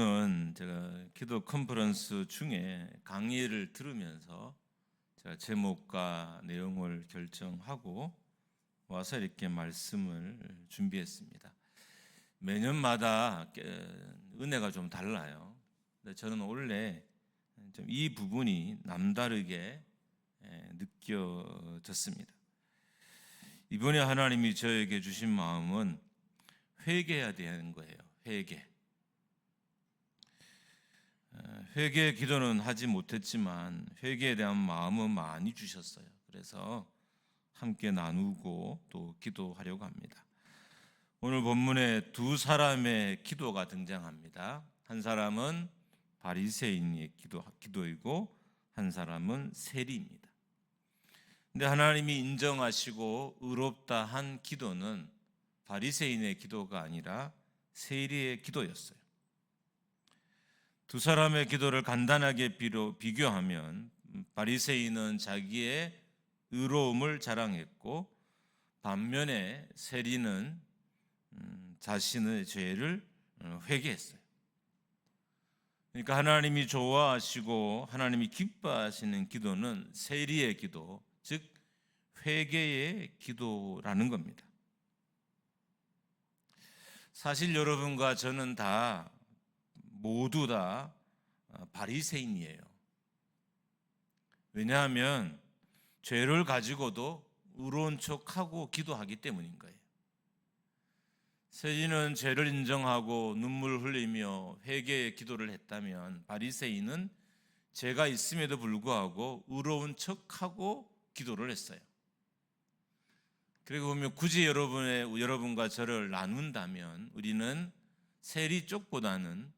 은 제가 기도 컨퍼런스 중에 강의를 들으면서 제가 제목과 내용을 결정하고 와서 이렇게 말씀을 준비했습니다. 매년마다 은혜가 좀 달라요. 근데 저는 원래 좀 이 부분이 남다르게 느껴졌습니다. 이번에 하나님이 저에게 주신 마음은 회개해야 되는 거예요. 회개 기도는 하지 못했지만 회개에 대한 마음은 많이 주셨어요. 그래서 함께 나누고 또 기도하려고 합니다. 오늘 본문에 두 사람의 기도가 등장합니다. 한 사람은 바리새인의 기도이고 한 사람은 세리입니다. 근데 하나님이 인정하시고 의롭다 한 기도는 바리새인의 기도가 아니라 세리의 기도였어요. 두 사람의 기도를 간단하게 비교하면 바리새인은 자기의 의로움을 자랑했고 반면에 세리는 자신의 죄를 회개했어요. 그러니까 하나님이 좋아하시고 하나님이 기뻐하시는 기도는 세리의 기도, 즉 회개의 기도라는 겁니다. 사실 여러분과 저는 모두 다 바리새인이에요. 왜냐하면 죄를 가지고도 의로운 척하고 기도하기 때문인 거예요. 세리는 죄를 인정하고 눈물 흘리며 회개의 기도를 했다면 바리새인은 죄가 있음에도 불구하고 의로운 척하고 기도를 했어요. 그리고 보면 굳이 여러분과 저를 나눈다면 우리는 세리 쪽보다는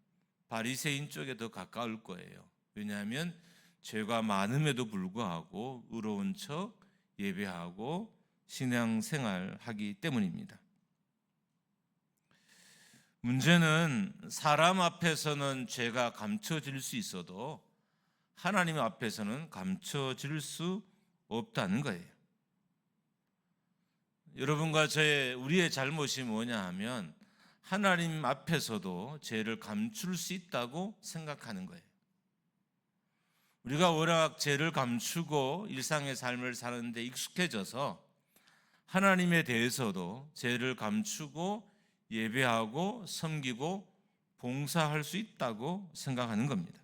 바리새인 쪽에 더 가까울 거예요. 왜냐하면 죄가 많음에도 불구하고 의로운 척 예배하고 신앙생활하기 때문입니다. 문제는 사람 앞에서는 죄가 감춰질 수 있어도 하나님 앞에서는 감춰질 수 없다는 거예요. 여러분과 우리의 잘못이 뭐냐 하면 하나님 앞에서도 죄를 감출 수 있다고 생각하는 거예요. 우리가 워낙 죄를 감추고 일상의 삶을 사는데 익숙해져서 하나님에 대해서도 죄를 감추고 예배하고 섬기고 봉사할 수 있다고 생각하는 겁니다.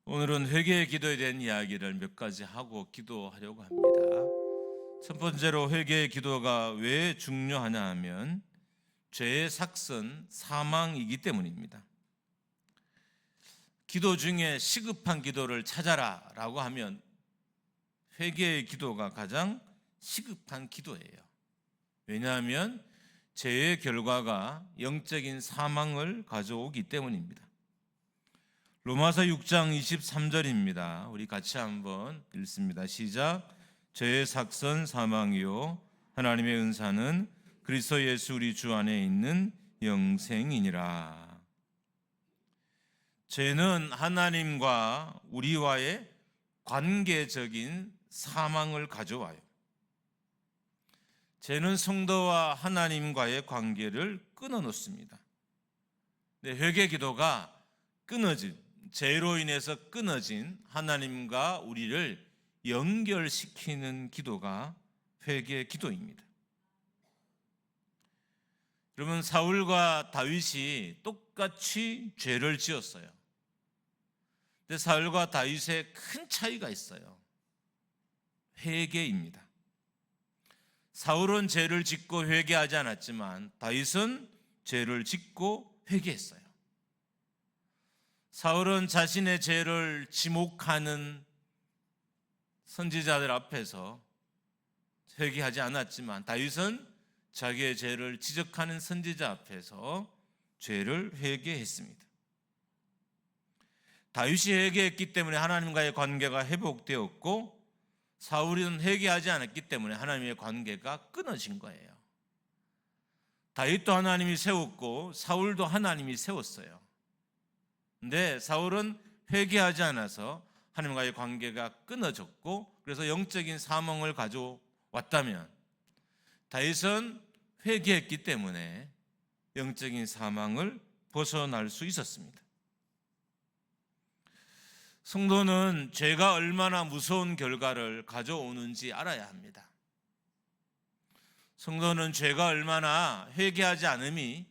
오늘은 회개의 기도에 대한 이야기를 몇 가지 하고 기도하려고 합니다. 첫 번째로 회개의 기도가 왜 중요하냐 하면 죄의 삭선, 사망이기 때문입니다. 기도 중에 시급한 기도를 찾아라 라고 하면 회개의 기도가 가장 시급한 기도예요. 왜냐하면 죄의 결과가 영적인 사망을 가져오기 때문입니다. 로마서 6장 23절입니다. 우리 같이 한번 읽습니다. 시작. 죄의 삭선 사망이요 하나님의 은사는 그리스도 예수 우리 주 안에 있는 영생이니라. 죄는 하나님과 우리와의 관계적인 사망을 가져와요. 죄는 성도와 하나님과의 관계를 끊어놓습니다. 회개 기도가 죄로 인해서 끊어진 하나님과 우리를 연결시키는 기도가 회개 기도입니다. 여러분, 사울과 다윗이 똑같이 죄를 지었어요. 근데 사울과 다윗의 큰 차이가 있어요. 회개입니다. 사울은 죄를 짓고 회개하지 않았지만 다윗은 죄를 짓고 회개했어요. 사울은 자신의 죄를 지목하는 선지자들 앞에서 회개하지 않았지만 다윗은 자기의 죄를 지적하는 선지자 앞에서 죄를 회개했습니다. 다윗이 회개했기 때문에 하나님과의 관계가 회복되었고 사울은 회개하지 않았기 때문에 하나님의 관계가 끊어진 거예요. 다윗도 하나님이 세웠고 사울도 하나님이 세웠어요. 근데 사울은 회개하지 않아서 하나님과의 관계가 끊어졌고 그래서 영적인 사망을 가져왔다면 다윗은 회개했기 때문에 영적인 사망을 벗어날 수 있었습니다. 성도는 죄가 얼마나 무서운 결과를 가져오는지 알아야 합니다. 성도는 죄가 얼마나 회개하지 않음이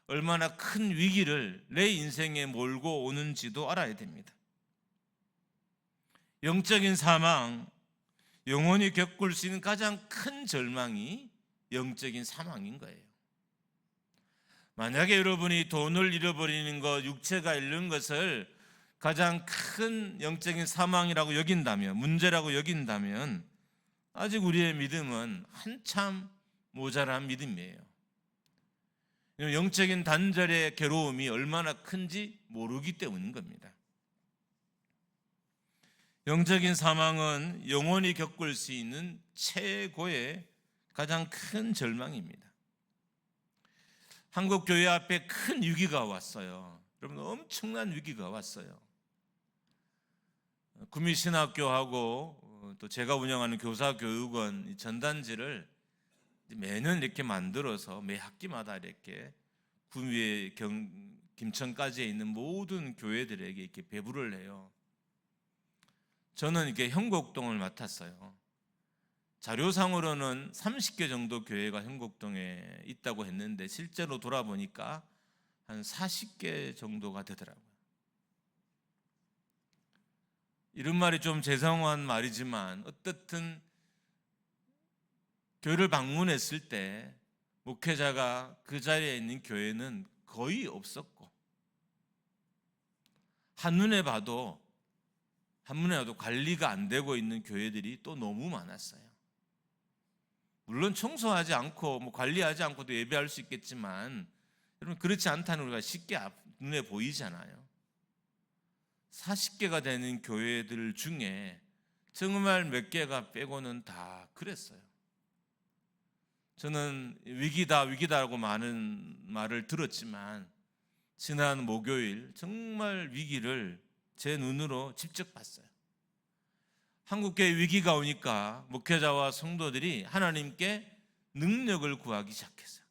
얼마나 큰 위기를 내 인생에 몰고 오는지도 알아야 됩니다. 영적인 사망, 영혼이 겪을 수 있는 가장 큰 절망이 영적인 사망인 거예요. 만약에 여러분이 돈을 잃어버리는 것, 육체가 잃는 것을 가장 큰 영적인 사망이라고 여긴다면, 문제라고 여긴다면 아직 우리의 믿음은 한참 모자란 믿음이에요. 영적인 단절의 괴로움이 얼마나 큰지 모르기 때문인 겁니다. 영적인 사망은 영혼이 겪을 수 있는 최고의 가장 큰 절망입니다. 한국 교회 앞에 큰 위기가 왔어요. 여러분, 엄청난 위기가 왔어요. 구미신학교하고 또 제가 운영하는 교사교육원 전단지를 매년 이렇게 만들어서 매 학기마다 이렇게 구미의 김천까지에 있는 모든 교회들에게 이렇게 배부를 해요. 저는 이렇게 형곡동을 맡았어요. 자료상으로는 30개 정도 교회가 형곡동에 있다고 했는데 실제로 돌아보니까 한 40개 정도가 되더라고요. 이런 말이 좀 죄송한 말이지만 어떻든 교회를 방문했을 때 목회자가 그 자리에 있는 교회는 거의 없었고 한눈에 봐도 관리가 안 되고 있는 교회들이 또 너무 많았어요. 물론 청소하지 않고 관리하지 않고도 예배할 수 있겠지만 여러분, 그렇지 않다는 우리가 쉽게 눈에 보이잖아요. 40개가 되는 교회들 중에 정말 몇 개가 빼고는 다 그랬어요. 저는 위기다라고 많은 말을 들었지만 지난 목요일 정말 위기를 제 눈으로 직접 봤어요. 한국교회 위기가 오니까 목회자와 성도들이 하나님께 능력을 구하기 시작했어요.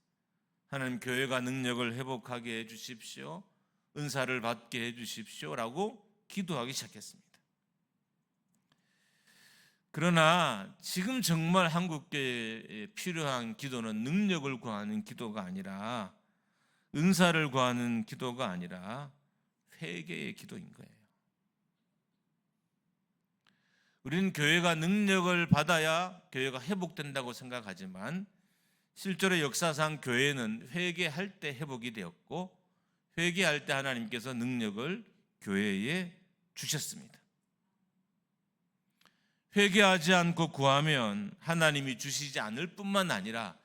하나님, 교회가 능력을 회복하게 해주십시오. 은사를 받게 해주십시오라고 기도하기 시작했습니다. 그러나 지금 정말 한국교회에 필요한 기도는 능력을 구하는 기도가 아니라 은사를 구하는 기도가 아니라 회개의 기도인 거예요. 우리는 교회가 능력을 받아야 교회가 회복된다고 생각하지만 실제로 역사상 교회는 회개할 때 회복이 되었고 회개할 때 하나님께서 능력을 교회에 주셨습니다. 회개하지 않고 구하면 하나님이 주시지 않을 뿐만 아니라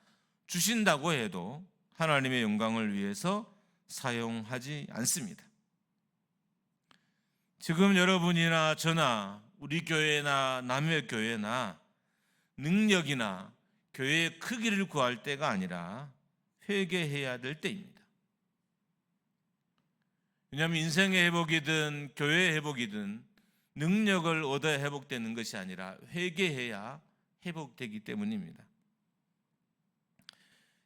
주신다고 해도 하나님의 영광을 위해서 사용하지 않습니다. 지금 여러분이나 저나 우리 교회나 남의 교회나 능력이나 교회의 크기를 구할 때가 아니라 회개해야 될 때입니다. 왜냐하면 인생의 회복이든 교회의 회복이든 능력을 얻어야 회복되는 것이 아니라 회개해야 회복되기 때문입니다.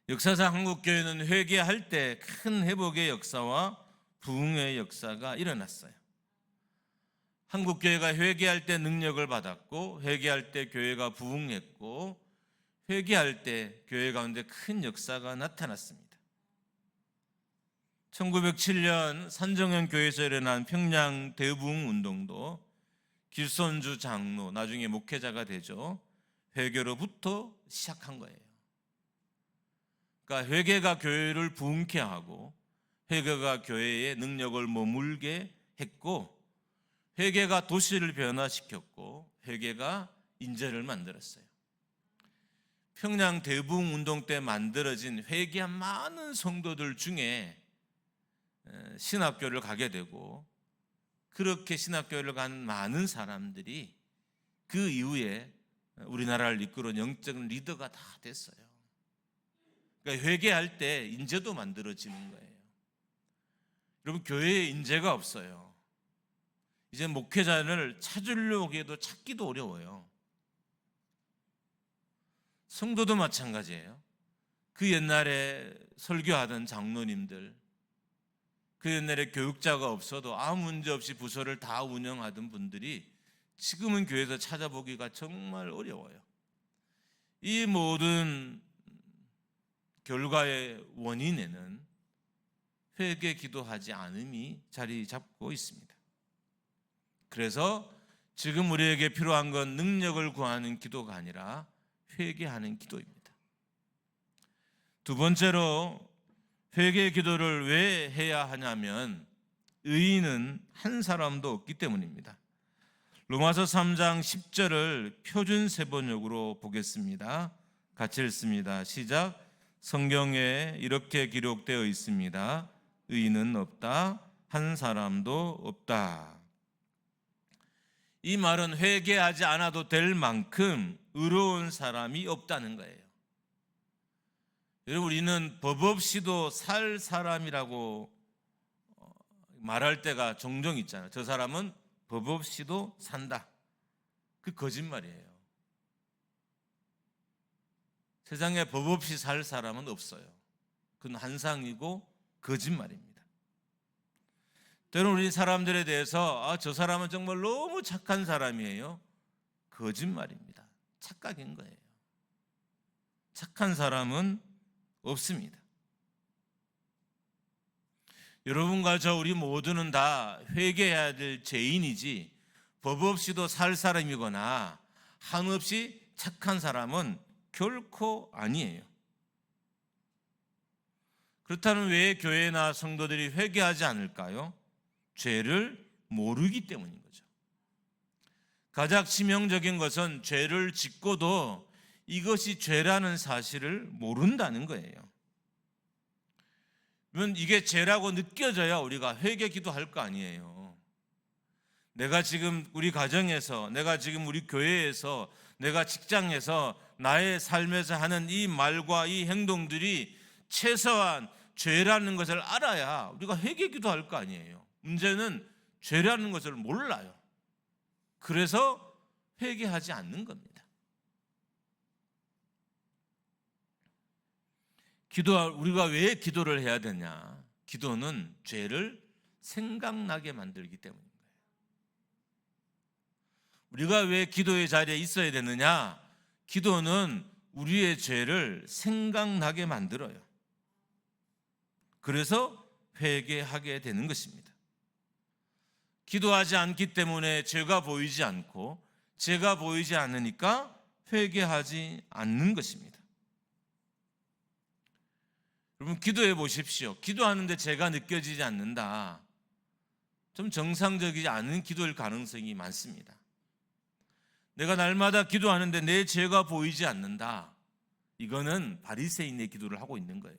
역사상 한국교회는 회개할 때 큰 회복의 역사와 부흥의 역사가 일어났어요. 한국교회가 회개할 때 능력을 받았고 회개할 때 교회가 부흥했고 회개할 때 교회 가운데 큰 역사가 나타났습니다. 1907년 산정현 교회에서 일어난 평양 대부흥 운동도 길손주 장로, 나중에 목회자가 되죠. 회개로부터 시작한 거예요. 그러니까 회개가 교회를 부흥케 하고 회개가 교회의 능력을 머물게 했고 회개가 도시를 변화시켰고 회개가 인재를 만들었어요. 평양 대부흥 운동 때 만들어진 회개한 많은 성도들 중에 신학교를 가게 되고 그렇게 신학교를 간 많은 사람들이 그 이후에 우리나라를 이끌어온 영적 리더가 다 됐어요. 그러니까 회개할 때 인재도 만들어지는 거예요. 여러분, 교회에 인재가 없어요. 이제 목회자를 찾으려고 해도 찾기도 어려워요. 성도도 마찬가지예요. 그 옛날에 설교하던 장로님들, 그 옛날에 교육자가 없어도 아무 문제 없이 부서를 다 운영하던 분들이 지금은 교회에서 찾아보기가 정말 어려워요. 이 모든 결과의 원인에는 회개 기도하지 않음이 자리 잡고 있습니다. 그래서 지금 우리에게 필요한 건 능력을 구하는 기도가 아니라 회개하는 기도입니다. 두 번째로 회개 기도를 왜 해야 하냐면 의인은 한 사람도 없기 때문입니다. 로마서 3장 10절을 표준 세번역으로 보겠습니다. 같이 읽습니다. 시작. 성경에 이렇게 기록되어 있습니다. 의인은 없다, 한 사람도 없다. 이 말은 회개하지 않아도 될 만큼 의로운 사람이 없다는 거예요. 여러분, 우리는 법 없이도 살 사람이라고 말할 때가 종종 있잖아요. 저 사람은 법 없이도 산다. 그 거짓말이에요. 세상에 법 없이 살 사람은 없어요. 그건 환상이고 거짓말입니다. 때로는 우리 사람들에 대해서 저 사람은 정말 너무 착한 사람이에요. 거짓말입니다. 착각인 거예요. 착한 사람은 없습니다. 여러분과 저 우리 모두는 다 회개해야 될 죄인이지 법 없이도 살 사람이거나 한없이 착한 사람은 결코 아니에요. 그렇다면 왜 교회나 성도들이 회개하지 않을까요? 죄를 모르기 때문인 거죠. 가장 치명적인 것은 죄를 짓고도 이것이 죄라는 사실을 모른다는 거예요. 그러면 이게 죄라고 느껴져야 우리가 회개 기도할 거 아니에요. 내가 지금 우리 가정에서, 내가 지금 우리 교회에서, 내가 직장에서 나의 삶에서 하는 이 말과 이 행동들이 최소한 죄라는 것을 알아야 우리가 회개 기도할 거 아니에요. 문제는 죄라는 것을 몰라요. 그래서 회개하지 않는 겁니다. 우리가 왜 기도를 해야 되냐? 기도는 죄를 생각나게 만들기 때문인 거예요. 우리가 왜 기도의 자리에 있어야 되느냐? 기도는 우리의 죄를 생각나게 만들어요. 그래서 회개하게 되는 것입니다. 기도하지 않기 때문에 죄가 보이지 않고, 죄가 보이지 않으니까 회개하지 않는 것입니다. 여러분, 기도해 보십시오. 기도하는데 죄가 느껴지지 않는다. 좀 정상적이지 않은 기도일 가능성이 많습니다. 내가 날마다 기도하는데 내 죄가 보이지 않는다. 이거는 바리새인의 기도를 하고 있는 거예요.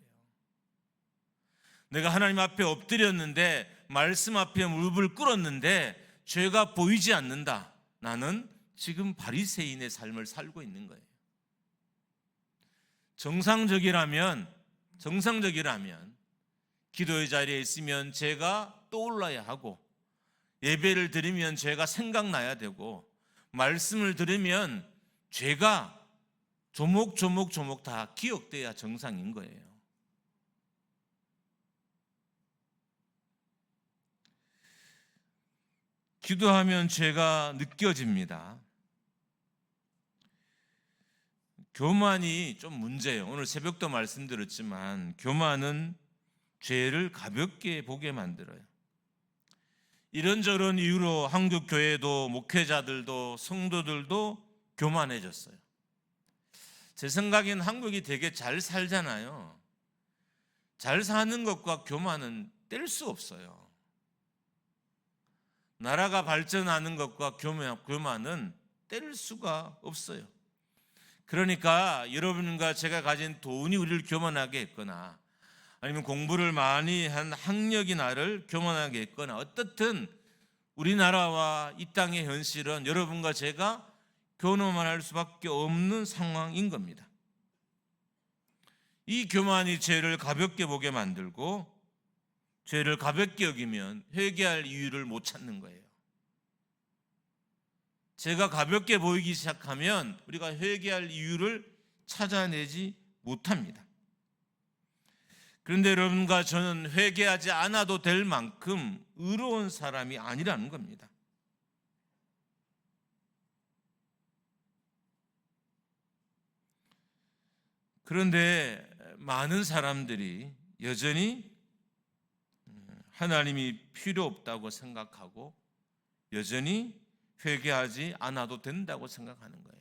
내가 하나님 앞에 엎드렸는데, 말씀 앞에 무릎을 꿇었는데 죄가 보이지 않는다. 나는 지금 바리새인의 삶을 살고 있는 거예요. 정상적이라면 기도의 자리에 있으면 죄가 떠올라야 하고, 예배를 드리면 죄가 생각나야 되고, 말씀을 들으면 죄가 조목조목 다 기억돼야 정상인 거예요. 기도하면 죄가 느껴집니다. 교만이 좀 문제예요. 오늘 새벽도 말씀드렸지만 교만은 죄를 가볍게 보게 만들어요. 이런저런 이유로 한국 교회도 목회자들도 성도들도 교만해졌어요. 제 생각엔 한국이 되게 잘 살잖아요. 잘 사는 것과 교만은 뗄 수 없어요. 나라가 발전하는 것과 교만은 뗄 수가 없어요. 그러니까 여러분과 제가 가진 돈이 우리를 교만하게 했거나, 아니면 공부를 많이 한 학력이 나를 교만하게 했거나, 어떻든 우리나라와 이 땅의 현실은 여러분과 제가 교만할 수밖에 없는 상황인 겁니다. 이 교만이 죄를 가볍게 보게 만들고, 죄를 가볍게 여기면 회개할 이유를 못 찾는 거예요. 죄가 가볍게 보이기 시작하면 우리가 회개할 이유를 찾아내지 못합니다. 그런데 여러분과 저는 회개하지 않아도 될 만큼 의로운 사람이 아니라는 겁니다. 그런데 많은 사람들이 여전히 하나님이 필요 없다고 생각하고 여전히 회개하지 않아도 된다고 생각하는 거예요.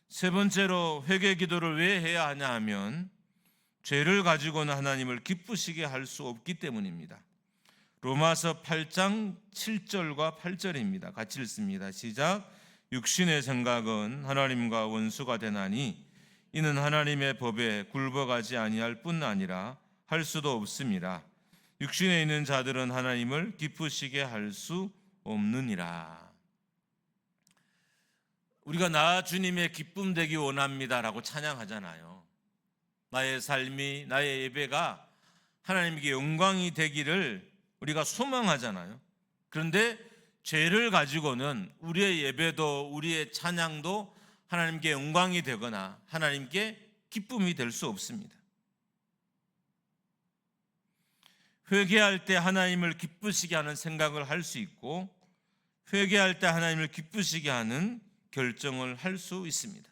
세 번째로 회개 기도를 왜 해야 하냐 하면 죄를 가지고는 하나님을 기쁘시게 할 수 없기 때문입니다. 로마서 8장 7절과 8절입니다. 같이 읽습니다. 시작. 육신의 생각은 하나님과 원수가 되나니 이는 하나님의 법에 굴복하지 아니할 뿐 아니라 할 수도 없습니다. 육신에 있는 자들은 하나님을 기쁘시게 할 수 없느니라. 우리가 나 주님의 기쁨 되기 원합니다라고 찬양하잖아요. 나의 삶이, 나의 예배가 하나님께 영광이 되기를 우리가 소망하잖아요. 그런데 죄를 가지고는 우리의 예배도 우리의 찬양도 하나님께 영광이 되거나 하나님께 기쁨이 될 수 없습니다. 회개할 때 하나님을 기쁘시게 하는 생각을 할 수 있고 회개할 때 하나님을 기쁘시게 하는 결정을 할 수 있습니다.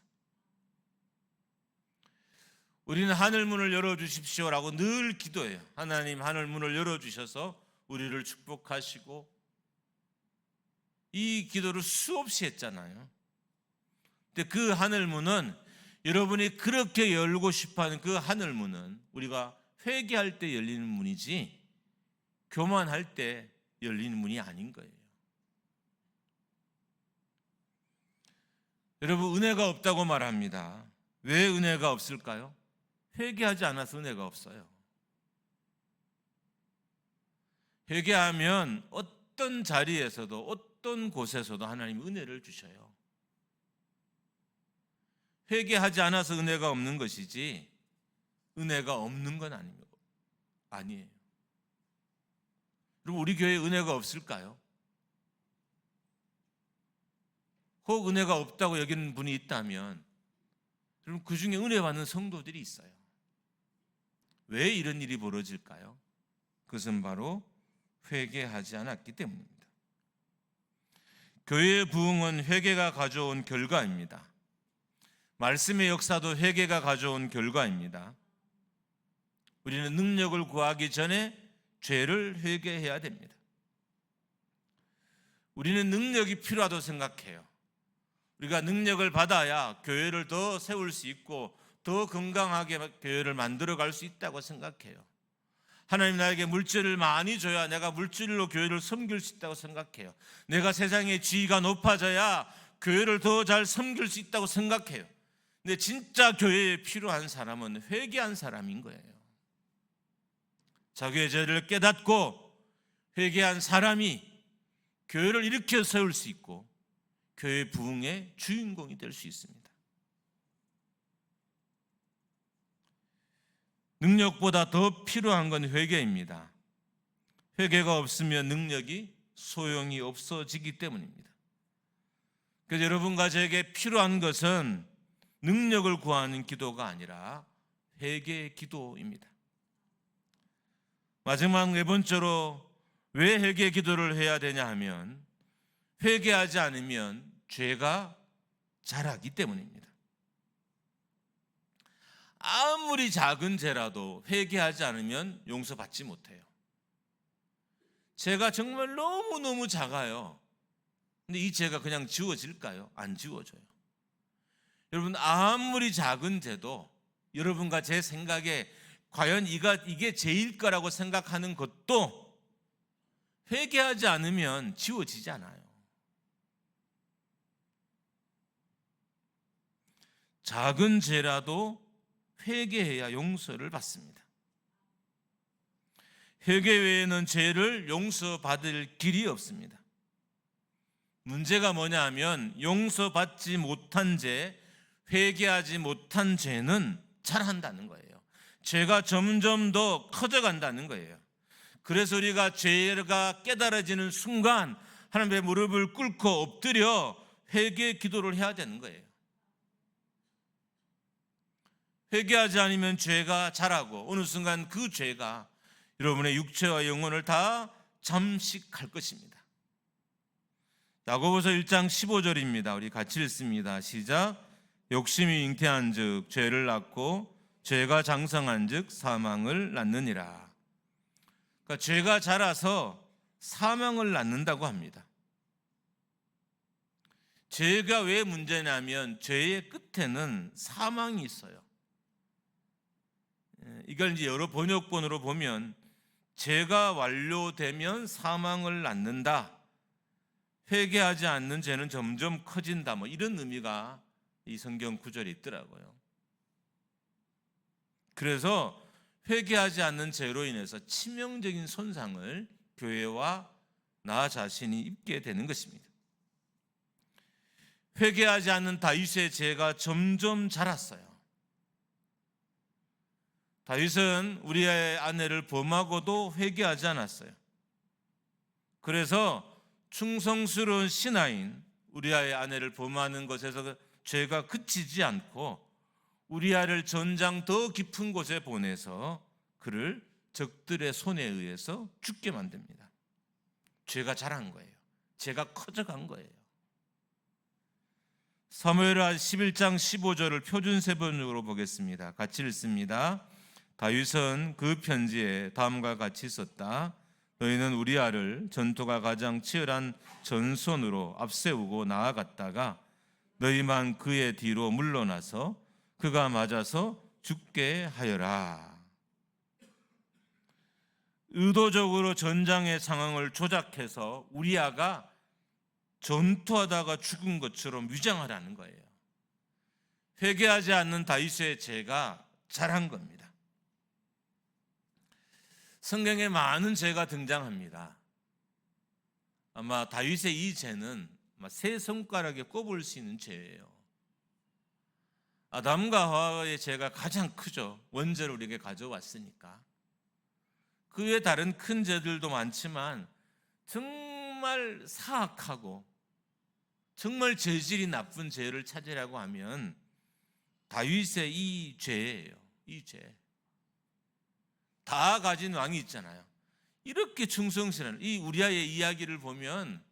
우리는 하늘 문을 열어주십시오라고 늘 기도해요. 하나님 하늘 문을 열어주셔서 우리를 축복하시고 이 기도를 수없이 했잖아요. 근데 그 하늘 문은 여러분이 그렇게 열고 싶어하는 그 하늘 문은 우리가 회개할 때 열리는 문이지 교만할 때 열리는 문이 아닌 거예요. 여러분 은혜가 없다고 말합니다. 왜 은혜가 없을까요? 회개하지 않아서 은혜가 없어요. 회개하면 어떤 자리에서도 어떤 곳에서도 하나님이 은혜를 주셔요. 회개하지 않아서 은혜가 없는 것이지 은혜가 없는 건 아니에요. 여러분 우리 교회에 은혜가 없을까요? 혹 은혜가 없다고 여기는 분이 있다면 여러분 그 중에 은혜 받는 성도들이 있어요. 왜 이런 일이 벌어질까요? 그것은 바로 회개하지 않았기 때문입니다. 교회의 부흥은 회개가 가져온 결과입니다. 말씀의 역사도 회개가 가져온 결과입니다. 우리는 능력을 구하기 전에 죄를 회개해야 됩니다. 우리는 능력이 필요하다고 생각해요. 우리가 능력을 받아야 교회를 더 세울 수 있고 더 건강하게 교회를 만들어갈 수 있다고 생각해요. 하나님 나에게 물질을 많이 줘야 내가 물질로 교회를 섬길 수 있다고 생각해요. 내가 세상의 지위가 높아져야 교회를 더 잘 섬길 수 있다고 생각해요. 근데 진짜 교회에 필요한 사람은 회개한 사람인 거예요. 자기의 죄를 깨닫고 회개한 사람이 교회를 일으켜 세울 수 있고 교회 부흥의 주인공이 될 수 있습니다. 능력보다 더 필요한 건 회개입니다. 회개가 없으면 능력이 소용이 없어지기 때문입니다. 그래서 여러분과 저에게 필요한 것은 능력을 구하는 기도가 아니라 회개의 기도입니다. 마지막 네 번째로 왜 회개 기도를 해야 되냐 하면 회개하지 않으면 죄가 자라기 때문입니다. 아무리 작은 죄라도 회개하지 않으면 용서받지 못해요. 죄가 정말 너무너무 작아요. 근데 이 죄가 그냥 지워질까요? 안 지워져요. 여러분 아무리 작은 죄도 여러분과 제 생각에 과연 이게 죄일 거라고 생각하는 것도 회개하지 않으면 지워지지 않아요. 작은 죄라도 회개해야 용서를 받습니다. 회개 외에는 죄를 용서받을 길이 없습니다. 문제가 뭐냐 하면 용서받지 못한 죄, 회개하지 못한 죄는 잘한다는 거예요. 죄가 점점 더 커져간다는 거예요. 그래서 우리가 죄가 깨달아지는 순간 하나님의 무릎을 꿇고 엎드려 회개 기도를 해야 되는 거예요. 회개하지 않으면 죄가 자라고 어느 순간 그 죄가 여러분의 육체와 영혼을 다 잠식할 것입니다. 야고보서 1장 15절입니다. 우리 같이 읽습니다. 시작. 욕심이 잉태한즉 죄를 낳고 죄가 장성한즉 사망을 낳느니라. 그러니까 죄가 자라서 사망을 낳는다고 합니다. 죄가 왜 문제냐면 죄의 끝에는 사망이 있어요. 이걸 이제 여러 번역본으로 보면 죄가 완료되면 사망을 낳는다. 회개하지 않는 죄는 점점 커진다. 뭐 이런 의미가 이 성경 구절에 있더라고요. 그래서 회개하지 않는 죄로 인해서 치명적인 손상을 교회와 나 자신이 입게 되는 것입니다. 회개하지 않는 다윗의 죄가 점점 자랐어요. 다윗은 우리의 아내를 범하고도 회개하지 않았어요. 그래서 충성스러운 신하인 우리아의 아내를 범하는 것에서 죄가 그치지 않고 우리아를 전장 더 깊은 곳에 보내서 그를 적들의 손에 의해서 죽게 만듭니다. 죄가 자란 거예요. 죄가 커져간 거예요. 사무엘하 11장 15절을 표준세번역으로 보겠습니다. 같이 읽습니다. 다윗은 그 편지에 다음과 같이 썼다. 너희는 우리아를 전투가 가장 치열한 전선으로 앞세우고 나아갔다가 너희만 그의 뒤로 물러나서 그가 맞아서 죽게 하여라. 의도적으로 전장의 상황을 조작해서 우리아가 전투하다가 죽은 것처럼 위장하라는 거예요. 회개하지 않는 다윗의 죄가 자란 겁니다. 성경에 많은 죄가 등장합니다. 아마 다윗의 이 죄는 세 손가락에 꼽을 수 있는 죄예요. 아담과 하와의 죄가 가장 크죠. 원죄를 우리에게 가져왔으니까. 그 외에 다른 큰 죄들도 많지만 정말 사악하고 정말 죄질이 나쁜 죄를 찾으라고 하면 다윗의 이 죄예요. 이 죄. 다 가진 왕이 있잖아요. 이렇게 충성스러운 이 우리아의 이야기를 보면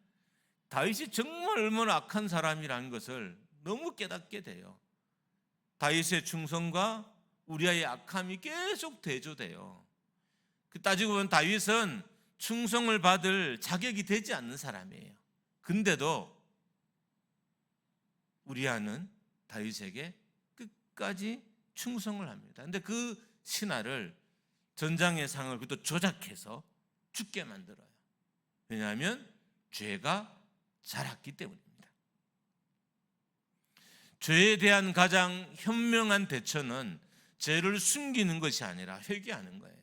다윗이 정말 얼마나 악한 사람이라는 것을 너무 깨닫게 돼요. 다윗의 충성과 우리아의 악함이 계속 대조돼요. 따지고 보면 다윗은 충성을 받을 자격이 되지 않는 사람이에요. 근데도 우리아는 다윗에게 끝까지 충성을 합니다. 근데 그 신하를 전장의 상을 그것도 조작해서 죽게 만들어요. 왜냐하면 죄가 자랐기 때문입니다. 죄에 대한 가장 현명한 대처는 죄를 숨기는 것이 아니라 회개하는 거예요.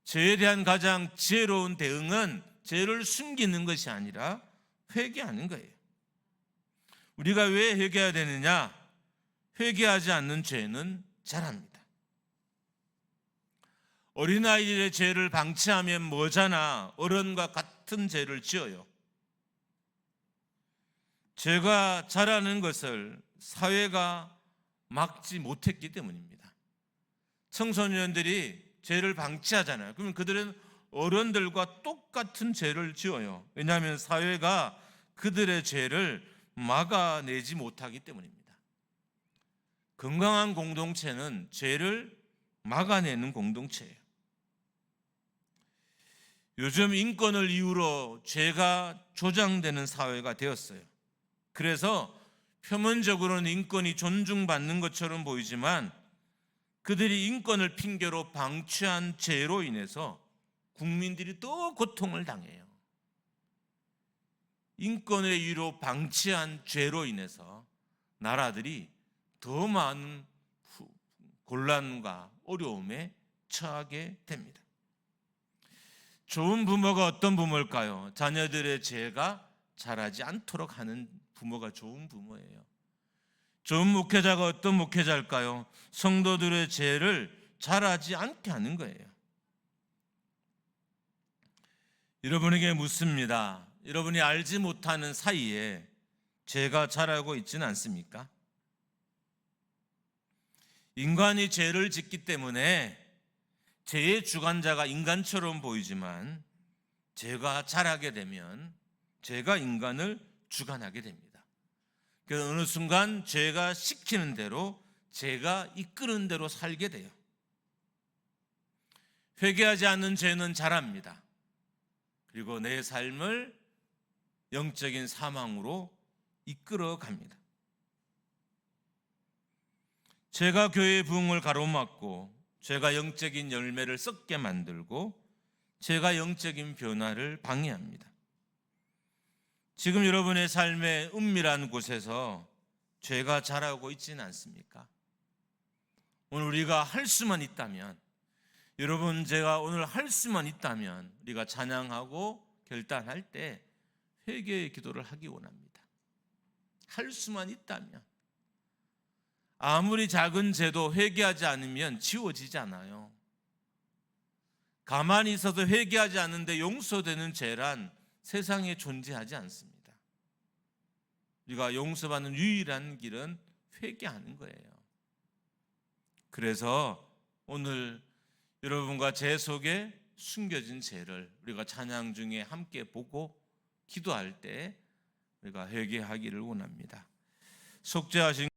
죄에 대한 가장 지혜로운 대응은 죄를 숨기는 것이 아니라 회개하는 거예요. 우리가 왜 회개해야 되느냐? 회개하지 않는 죄는 자랍니다. 어린아이들의 죄를 방치하면 뭐잖아. 어른과 같은 죄를 지어요. 죄가 자라는 것을 사회가 막지 못했기 때문입니다. 청소년들이 죄를 방치하잖아요. 그러면 그들은 어른들과 똑같은 죄를 지어요. 왜냐하면 사회가 그들의 죄를 막아내지 못하기 때문입니다. 건강한 공동체는 죄를 막아내는 공동체예요. 요즘 인권을 이유로 죄가 조장되는 사회가 되었어요. 그래서 표면적으로는 인권이 존중받는 것처럼 보이지만 그들이 인권을 핑계로 방치한 죄로 인해서 국민들이 더 고통을 당해요. 인권의 이유로 방치한 죄로 인해서 나라들이 더 많은 곤란과 어려움에 처하게 됩니다. 좋은 부모가 어떤 부모일까요? 자녀들의 죄가 자라지 않도록 하는 부모가 좋은 부모예요. 좋은 목회자가 어떤 목회자일까요? 성도들의 죄를 자라지 않게 하는 거예요. 여러분에게 묻습니다. 여러분이 알지 못하는 사이에 죄가 자라고 있지는 않습니까? 인간이 죄를 짓기 때문에 죄의 주관자가 인간처럼 보이지만 죄가 자라게 되면 죄가 인간을 주관하게 됩니다. 그래서 어느 순간 죄가 시키는 대로, 죄가 이끄는 대로 살게 돼요. 회개하지 않는 죄는 자랍니다. 그리고 내 삶을 영적인 사망으로 이끌어 갑니다. 죄가 교회의 부흥을 가로막고, 죄가 영적인 열매를 썩게 만들고, 죄가 영적인 변화를 방해합니다. 지금 여러분의 삶의 은밀한 곳에서 죄가 자라고 있지는 않습니까? 오늘 우리가 할 수만 있다면, 여러분 제가 오늘 할 수만 있다면 우리가 찬양하고 결단할 때 회개의 기도를 하기 원합니다. 할 수만 있다면. 아무리 작은 죄도 회개하지 않으면 지워지지 않아요. 가만히 있어도 회개하지 않는데 용서되는 죄란 세상에 존재하지 않습니다. 우리가 용서받는 유일한 길은 회개하는 거예요. 그래서 오늘 여러분과 제 속에 숨겨진 죄를 우리가 찬양 중에 함께 보고 기도할 때 우리가 회개하기를 원합니다. 속죄하신